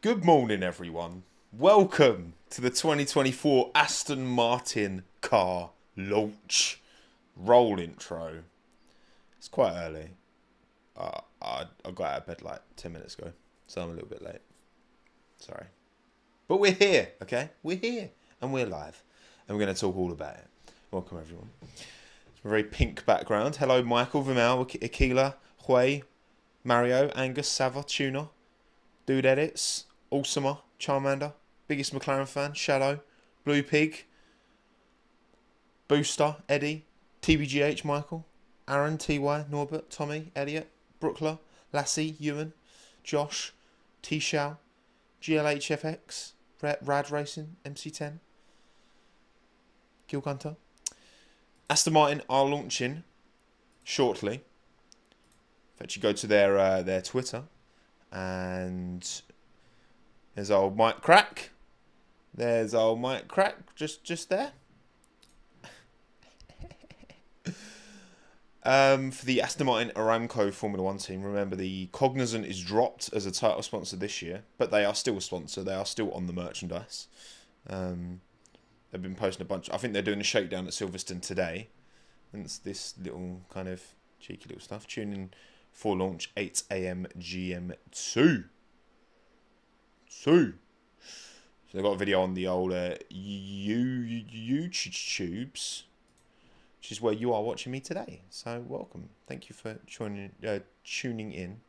Good morning, everyone. Welcome to the 2024 Aston Martin car launch. Roll intro. It's quite early. I got out of bed like 10 minutes ago, so I'm a little bit late. Sorry. But we're here, okay? We're here, and we're live, and we're going to talk all about it. Welcome, everyone. It's a very pink background. Hello, Michael, Vimal, Aquila, Hui, Mario, Angus, Sava, Tuna, Dude Edits, Allsumer, Charmander, biggest McLaren fan, Shadow, Blue Pig, Booster, Eddie, TBGH, Michael, Aaron, TY, Norbert, Tommy, Elliot, Brookler, Lassie, Ewan, Josh, T-Shao, GLHFX, Rad Racing, MC10, Gil Gunter. Aston Martin are launching shortly. In fact, you go to their Twitter, and there's old Mike Crack. There's old Mike Crack just there. For the Aston Martin Aramco Formula 1 team, remember the Cognizant is dropped as a title sponsor this year, but they are still a sponsor. They are still on the merchandise. They've been posting a bunch. I think they're doing a shakedown at Silverstone today. And it's this little kind of cheeky little stuff. Tune in for launch 8 AM GM2. So they've got a video on the old YouTubes, which is where you are watching me today. So welcome. Thank you for tuning in.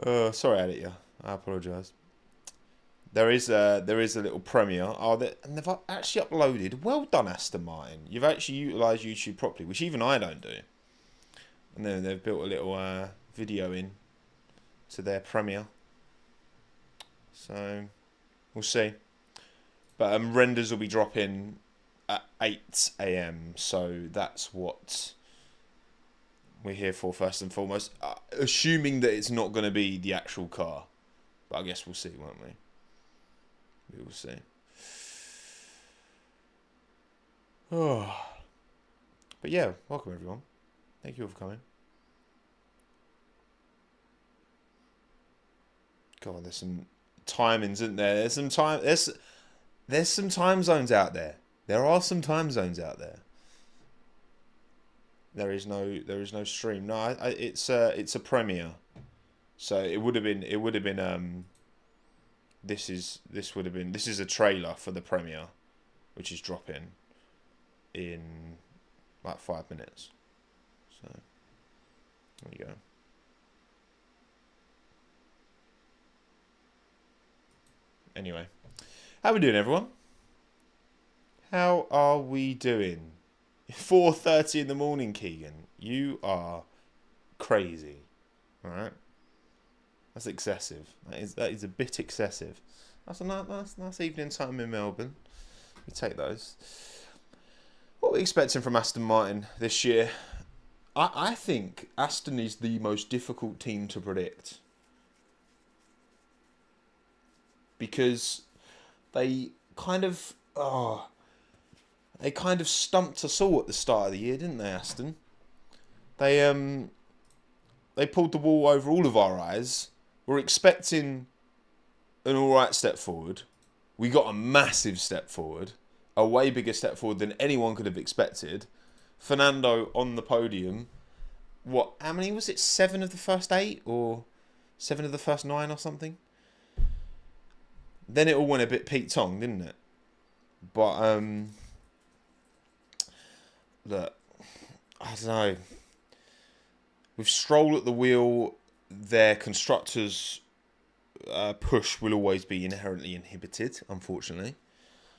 Sorry, Elliot. I apologise. There is a little premiere. And they've actually uploaded. Well done, Aston Martin. You've actually utilised YouTube properly, which even I don't do. And then they've built a little video in to their premiere. So we'll see. But renders will be dropping at 8 AM. So that's what we're here for first and foremost. Assuming that it's not going to be the actual car. But I guess we'll see, won't we? We will see. Oh. But yeah, welcome everyone. Thank you all for coming. God, there's some timings, isn't there? There's some time. There's some time zones out there. There are some time zones out there. There is no stream. No, it's a premiere. So it would have been. This is a trailer for the premiere, which is dropping in like 5 minutes. So there you go. Anyway, how are we doing, everyone? How are we doing? 4:30 in the morning, Keegan. You are crazy. All right, that's excessive. That is a bit excessive. That's a nice evening time in Melbourne. We take those. What are we expecting from Aston Martin this year? I think Aston is the most difficult team to predict. Because they kind of stumped us all at the start of the year, didn't they, Aston? They pulled the wool over all of our eyes. We're expecting an alright step forward. We got a massive step forward. A way bigger step forward than anyone could have expected. Fernando on the podium. How many was it? 7 of the first 8? Or 7 of the first 9 or something? Then it all went a bit Pete Tong, didn't it? But, look, I don't know. With Stroll at the wheel, their constructors' push will always be inherently inhibited, unfortunately.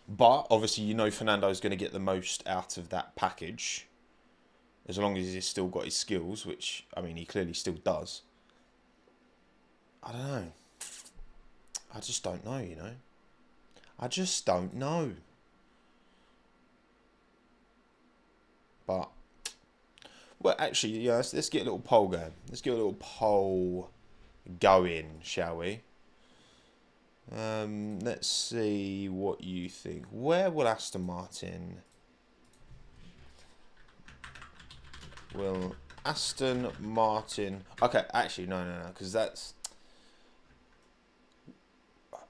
But, obviously, Fernando's going to get the most out of that package. As long as he's still got his skills, which, I mean, he clearly still does. I don't know. I just don't know, I just don't know. But, well, actually, yeah, let's get a little poll going. Let's get a little poll going, shall we? Let's see what you think. Where will Aston Martin Aston Martin. Okay, actually, no, because that's...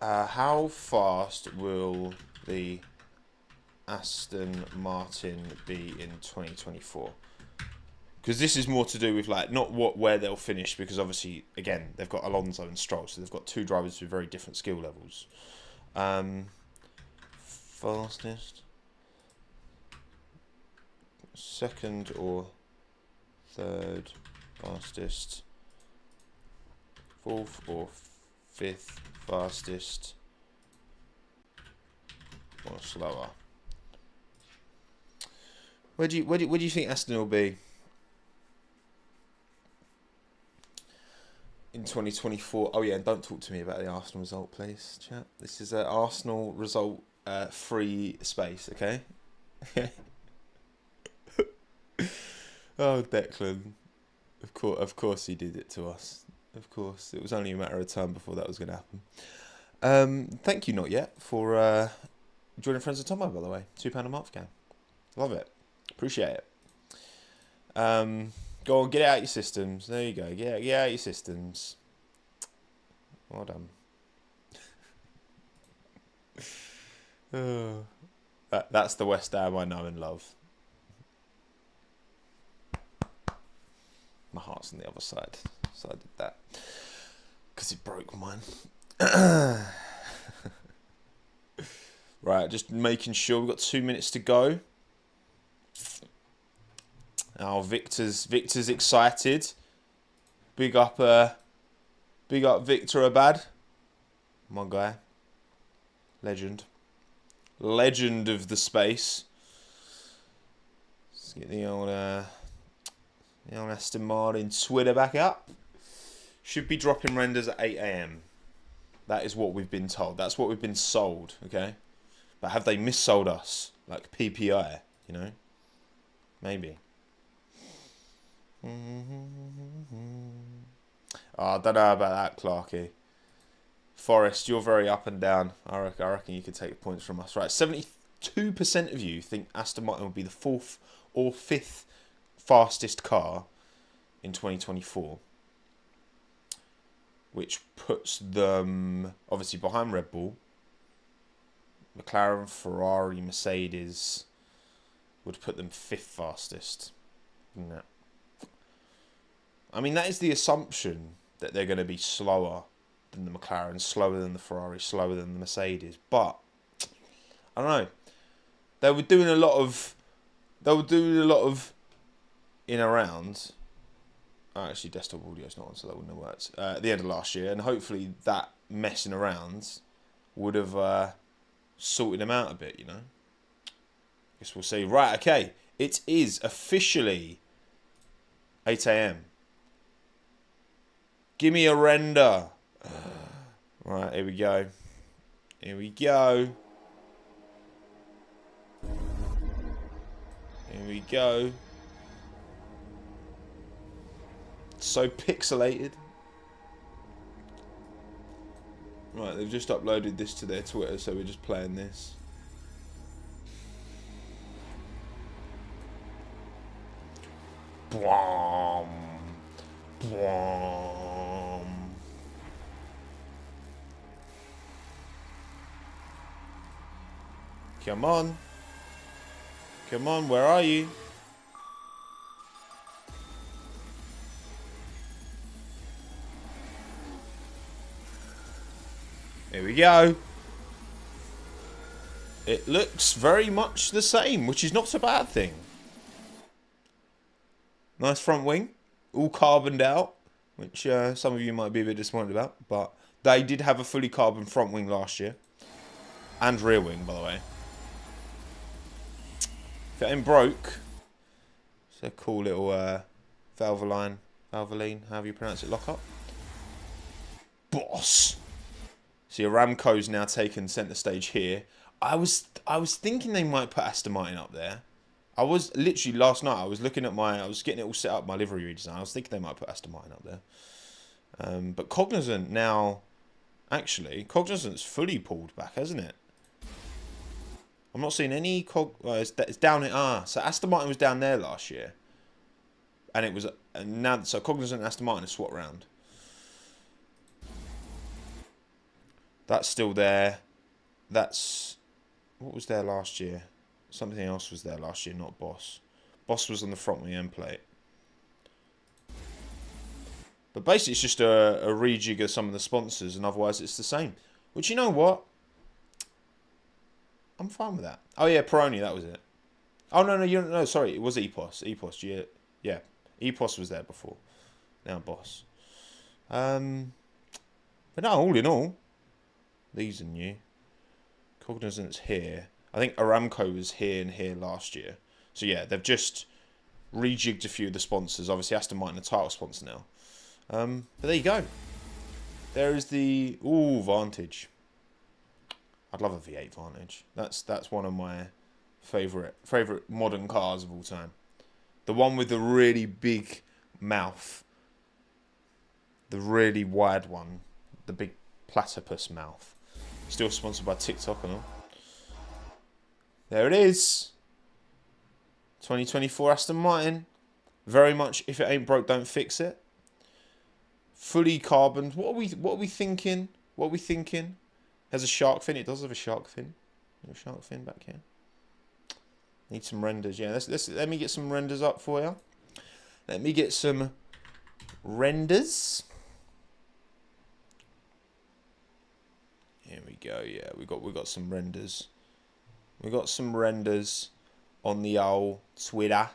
how fast will the Aston Martin be in 2024? Because this is more to do with, like, not where they'll finish, because obviously, again, they've got Alonso and Stroll, so they've got two drivers with very different skill levels. Fastest, second or third fastest, fourth or fifth fastest, or slower. Where do you think Aston will be in 2024? Oh yeah, and don't talk to me about the Arsenal result, please, chat. This is an Arsenal result free space, okay? Oh, Declan. Of course he did it to us. Of course. It was only a matter of time before that was going to happen. Thank you, not yet, for joining Friends of Tommo, by the way. £2 a month, gang. Love it. Appreciate it. Go on, get it out your systems. There you go. Get out your systems. Well done. That's the West Ham I know and love. My heart's on the other side, so I did that because it broke mine. Right, just making sure we've got 2 minutes to go. Oh, Victor's excited. Big up Victor Abad, my guy. Legend of the space. Let's get the old Aston Martin Twitter back up. Should be dropping renders at 8 AM. That is what we've been told. That's what we've been sold, okay? But have they missold us? Like PPI, you know? Maybe. Oh, I don't know about that, Clarky. Forrest, you're very up and down. I reckon you could take points from us. Right, 72% of you think Aston Martin will be the 4th or 5th fastest car in 2024, which puts them obviously behind Red Bull. McLaren, Ferrari, Mercedes would put them 5th fastest. No. I mean, that is the assumption that they're going to be slower than the McLaren, slower than the Ferrari, slower than the Mercedes. But I don't know. They were doing a lot of in around. Actually, desktop audio's not on, so that wouldn't have worked. At the end of last year, and hopefully that messing around would have sorted them out a bit, you know. Guess we'll see. Right, okay. It is officially 8 AM. Give me a render. Right, here we go. Here we go. Here we go. So pixelated. Right, they've just uploaded this to their Twitter, so we're just playing this. Bwom. Bwom. Come on. Come on, where are you? Here we go. It looks very much the same, which is not a bad thing. Nice front wing. All carboned out, which some of you might be a bit disappointed about. But they did have a fully carbon front wing last year. And rear wing, by the way. If it ain't broke, it's a cool little Valvoline, however you pronounce it, lock up. Boss. See, Aramco's now taken centre stage here. I was thinking they might put Aston Martin up there. I was literally last night. I was looking at I was getting it all set up, my livery redesign. I was thinking they might put Aston Martin up there. But Cognizant now, actually, Cognizant's fully pulled back, hasn't it? I'm not seeing any it's down in so Aston Martin was down there last year, and it was now. So Cognizant and Aston Martin have swapped round. That's still there. That's what was there last year. Something else was there last year, not Boss. Boss was on the front wing end plate. But basically, it's just a rejig of some of the sponsors, and otherwise, it's the same. Which, you know what? I'm fine with that. Oh yeah, Peroni, that was it. Oh no, sorry, it was Epos. Epos, yeah. Epos was there before. Now Boss. But no, all in all, these are new. Cognizant's here. I think Aramco was here and here last year. So yeah, they've just rejigged a few of the sponsors. Obviously, Aston Martin, a title sponsor now. But there you go. There is the Vantage. I'd love a V8 Vantage. That's one of my favourite modern cars of all time. The one with the really big mouth. The really wide one. The big platypus mouth. Still sponsored by TikTok and all. There it is. 2024 Aston Martin. Very much, if it ain't broke, don't fix it. Fully carboned. What are we thinking? What are we thinking? Has a shark fin. It does have a shark fin. A shark fin back here. Need some renders. Yeah, let me get some renders up for you. Let me get some renders. Here we go. Yeah, we got some renders. We got some renders on the old Twitter.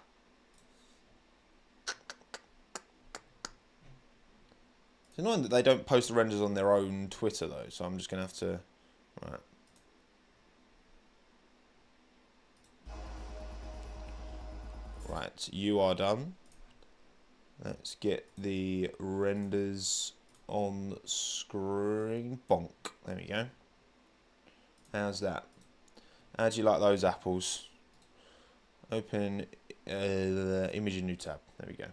It's annoying that they don't post the renders on their own Twitter though, so I'm just gonna have to. Right. Right, you are done. Let's get the renders on screen. Bonk. There we go. How's that? How do you like those apples? Open the image in new tab. There we go.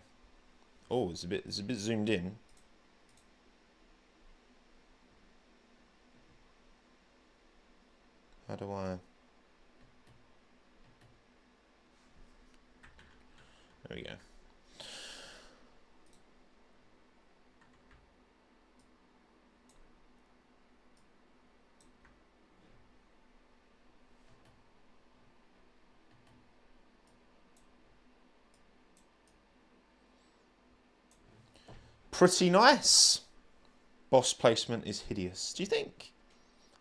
Oh, it's a bit zoomed in. How do I? There we go. Pretty nice. Boss placement is hideous. Do you think?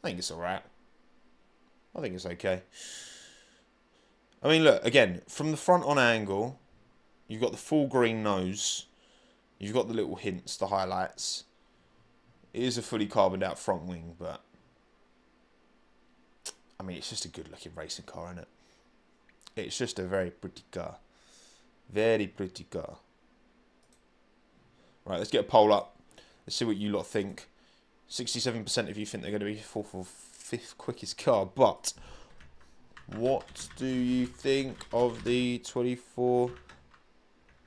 I think it's alright. I think it's okay. I mean, look, again, from the front on angle, you've got the full green nose. You've got the little hints, the highlights. It is a fully carboned out front wing, but I mean, it's just a good looking racing car, isn't it? It's just a very pretty car. Very pretty car. Right, let's get a poll up. Let's see what you lot think. 67% of you think they're going to be fourth or fifth quickest car, but what do you think of the 24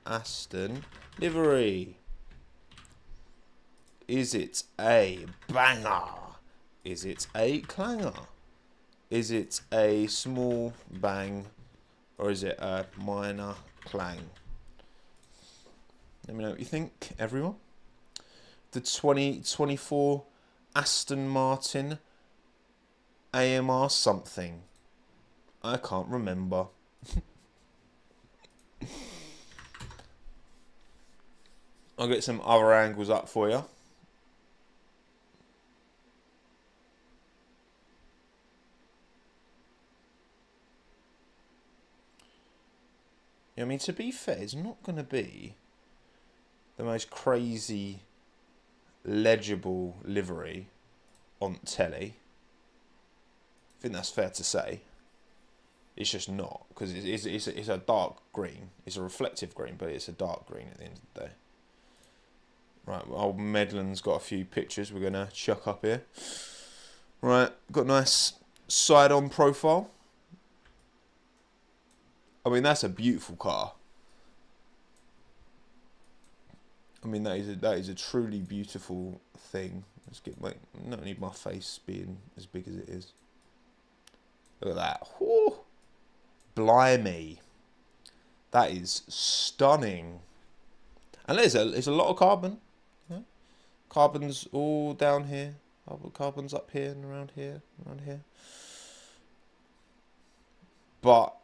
Aston livery? Is it a banger? Is it a clanger? Is it a small bang? Or is it a minor clang? Let me know what you think, everyone. The 2024 Aston Martin AMR something. I can't remember. I'll get some other angles up for you. I mean, to be fair, it's not going to be the most crazy, legible livery on telly. I think that's fair to say. It's just not, because it's a dark green. It's a reflective green, but it's a dark green at the end of the day. Right, old Medland's got a few pictures we're going to chuck up here. Right, got a nice side-on profile. I mean, that's a beautiful car. I mean, that is a truly beautiful thing. Let's get my, not need my face being as big as it is. Look at that. Whew. Blimey. That is stunning. And there's a lot of carbon. Yeah? Carbon's all down here. Carbon's up here and around here, around here. But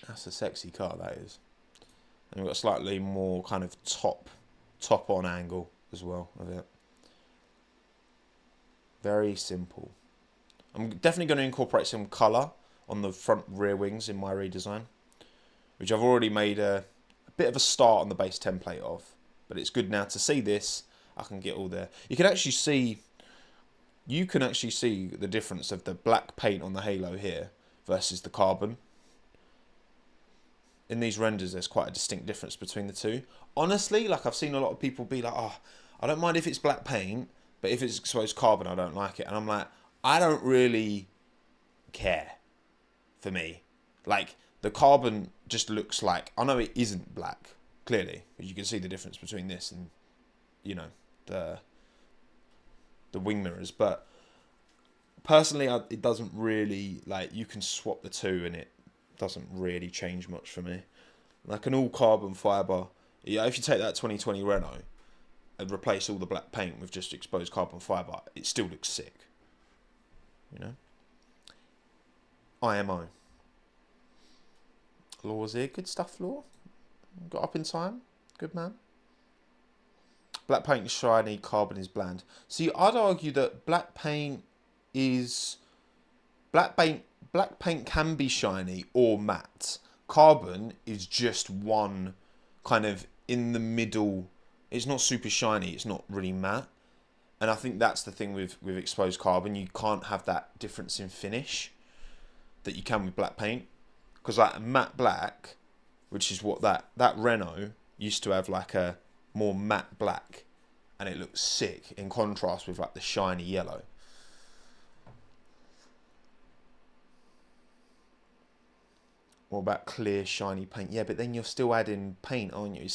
that's a sexy car, that is. And we've got a slightly more kind of top on angle as well of it. Very simple. I'm definitely going to incorporate some colour on the front rear wings in my redesign, which I've already made a bit of a start on the base template of. But it's good now to see this. I can get all there. You can actually see the difference of the black paint on the halo here versus the carbon. In these renders, there's quite a distinct difference between the two. Honestly, like I've seen a lot of people be like, oh, I don't mind if it's black paint, but if it's exposed carbon, I don't like it. And I'm like, I don't really care for me. Like, the carbon just looks like, I know it isn't black, clearly, but you can see the difference between this and, you know, the wing mirrors. But personally, it doesn't really, like, you can swap the two and it doesn't really change much for me. Like an all carbon fibre, yeah, if you take that 2020 Renault and replace all the black paint with just exposed carbon fibre, it still looks sick. You know? IMO. Law's here. Good stuff, Law. Got up in time. Good man. Black paint is shiny, carbon is bland. See, I'd argue that black paint can be shiny or matte. Carbon is just one kind of in the middle. It's not super shiny. It's not really matte. And I think that's the thing with exposed carbon. You can't have that difference in finish that you can with black paint. Because like matte black, which is what that Renault used to have, like a more matte black. And it looks sick in contrast with like the shiny yellow. What about clear, shiny paint? Yeah, but then you're still adding paint, aren't you? It's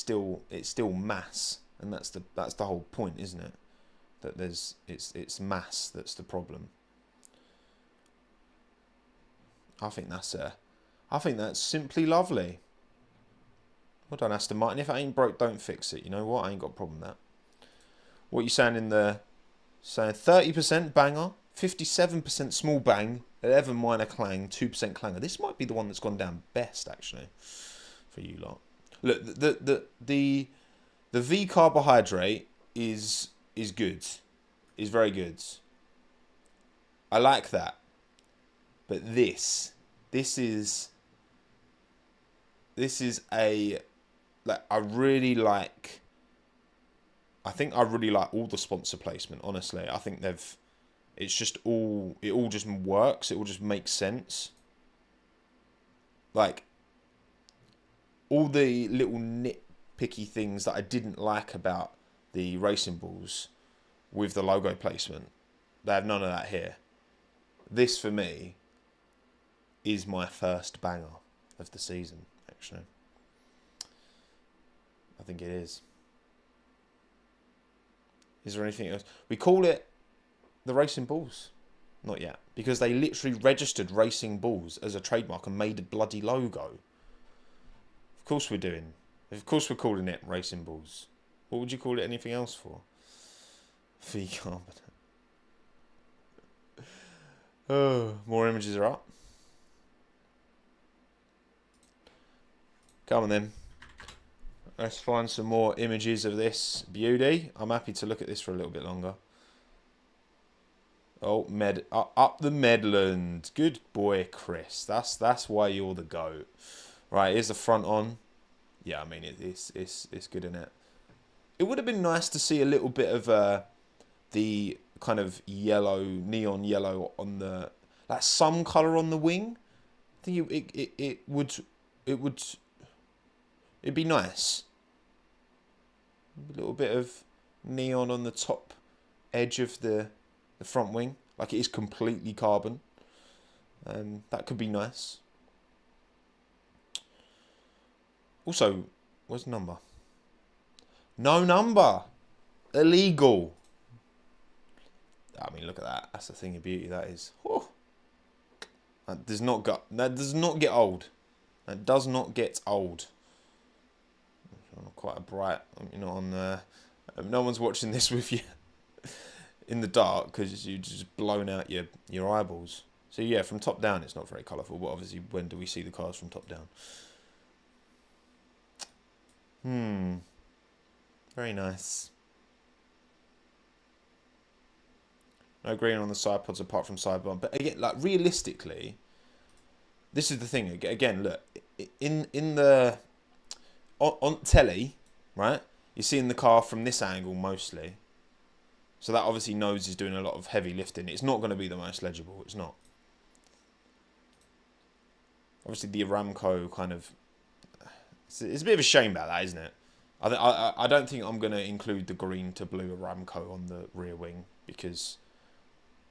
still mass, and that's the whole point, isn't it? That it's mass that's the problem. I think that's simply lovely. Well done, Aston Martin. If it ain't broke, don't fix it. You know what? I ain't got a problem with that. What are you saying in the saying 30% banger, 57% small bang, 11 minor clang, 2% clanger. This might be the one that's gone down best, actually, for you lot. Look, the V carbohydrate is good, is very good. I like that, but this is a like I really like. I think I really like all the sponsor placement. Honestly, I think it all just works. It all just makes sense. Like, all the little nitpicky things that I didn't like about the racing balls with the logo placement, they have none of that here. This, for me, is my first banger of the season, actually. I think it is. Is there anything else? We call it the Racing Bulls. Not yet. Because they literally registered Racing Bulls as a trademark and made a bloody logo. Of course we're doing. Of course we're calling it Racing Bulls. What would you call it anything else for? V carbon. Oh, more images are up. Come on then. Let's find some more images of this beauty. I'm happy to look at this for a little bit longer. Oh, up the Medland. Good boy, Chris. That's why you're the GOAT. Right, here's the front on. Yeah, I mean it's good, isn't it? It would have been nice to see a little bit of the kind of yellow, neon yellow on the, like some colour on the wing. I think it'd be nice. A little bit of neon on the top edge of the front wing, like it is completely carbon. That could be nice. Also, where's the number? No number. Illegal. I mean, look at that. That's the thing of beauty. That is. Whew. That does not get old. That does not get old. on quite a bright, no one's watching this with you in the dark because you just blown out your eyeballs. So yeah, from top down it's not very colourful, but obviously when do we see the cars from top down? Very nice. No green on the side pods apart from sidebar. But again, like realistically, this is the thing. Again, look, in the on telly, right? You're seeing the car from this angle mostly. So that obviously knows he's doing a lot of heavy lifting. It's not going to be the most legible. It's not. Obviously, the Aramco kind of... It's a bit of a shame about that, isn't it? I don't think I'm going to include the green to blue Aramco on the rear wing because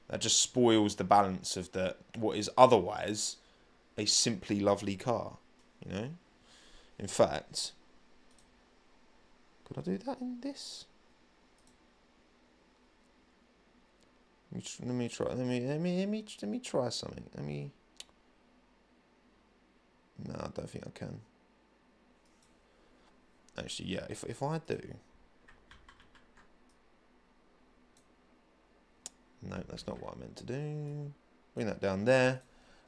that just spoils the balance of what is otherwise a simply lovely car, you know? In fact, could I do that in this? Let me try. Let me try something. No, I don't think I can. Actually, yeah. If I do. No, that's not what I meant to do. Bring that down there,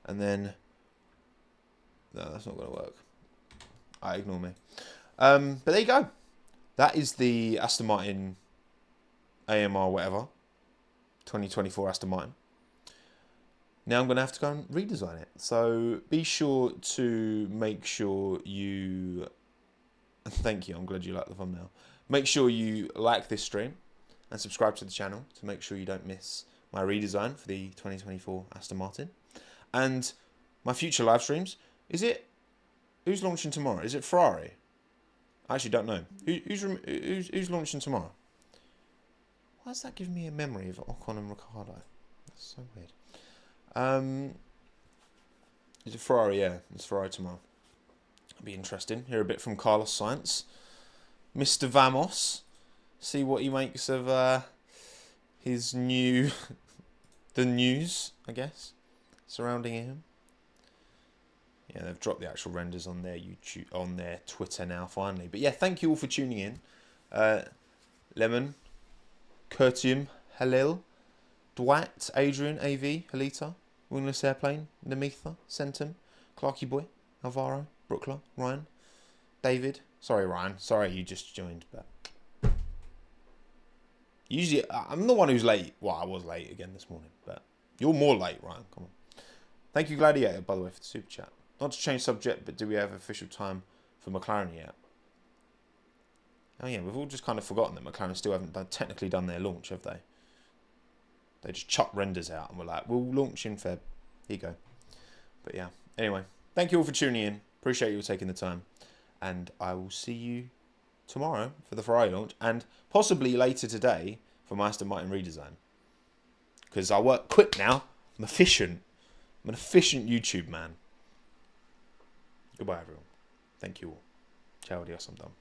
and then. No, that's not going to work. Ignore me. But there you go. That is the Aston Martin AMR whatever. 2024 Aston Martin. Now I'm going to have to go and redesign it. So be sure to make sure you... Thank you, I'm glad you like the thumbnail. Make sure you like this stream and subscribe to the channel to make sure you don't miss my redesign for the 2024 Aston Martin. And my future live streams. Who's launching tomorrow? Is it Ferrari? I actually don't know. Who's launching tomorrow? Why is that giving me a memory of Ocon and Ricciardo? That's so weird. Is it Ferrari? Yeah, it's Ferrari tomorrow. It'll be interesting. Hear a bit from Carlos Sainz. Mr. Vamos. See what he makes of his the news, I guess, surrounding him. Yeah, they've dropped the actual renders on their YouTube, on their Twitter now, finally. But yeah, thank you all for tuning in. Lemon, Kurtium, Halil, Dwight, Adrian, AV, Halita, Wingless Airplane, Nemitha, Centum, Clarky Boy, Alvaro, Brookler, Ryan, David. Sorry, Ryan. Sorry you just joined, but usually I'm the one who's late. Well, I was late again this morning, but you're more late, Ryan. Come on. Thank you, Gladiator, by the way, for the super chat. Not to change subject, but do we have official time for McLaren yet? Oh yeah, we've all just kind of forgotten that McLaren still haven't technically done their launch, have they? They just chuck renders out and we're like, we'll launch in Feb. Here you go. But yeah, anyway, thank you all for tuning in. Appreciate you all taking the time. And I will see you tomorrow for the Ferrari launch and possibly later today for my Aston Martin redesign. Because I work quick now. I'm efficient. I'm an efficient YouTube man. Goodbye, everyone. Thank you all. Ciao, adios, I'm done.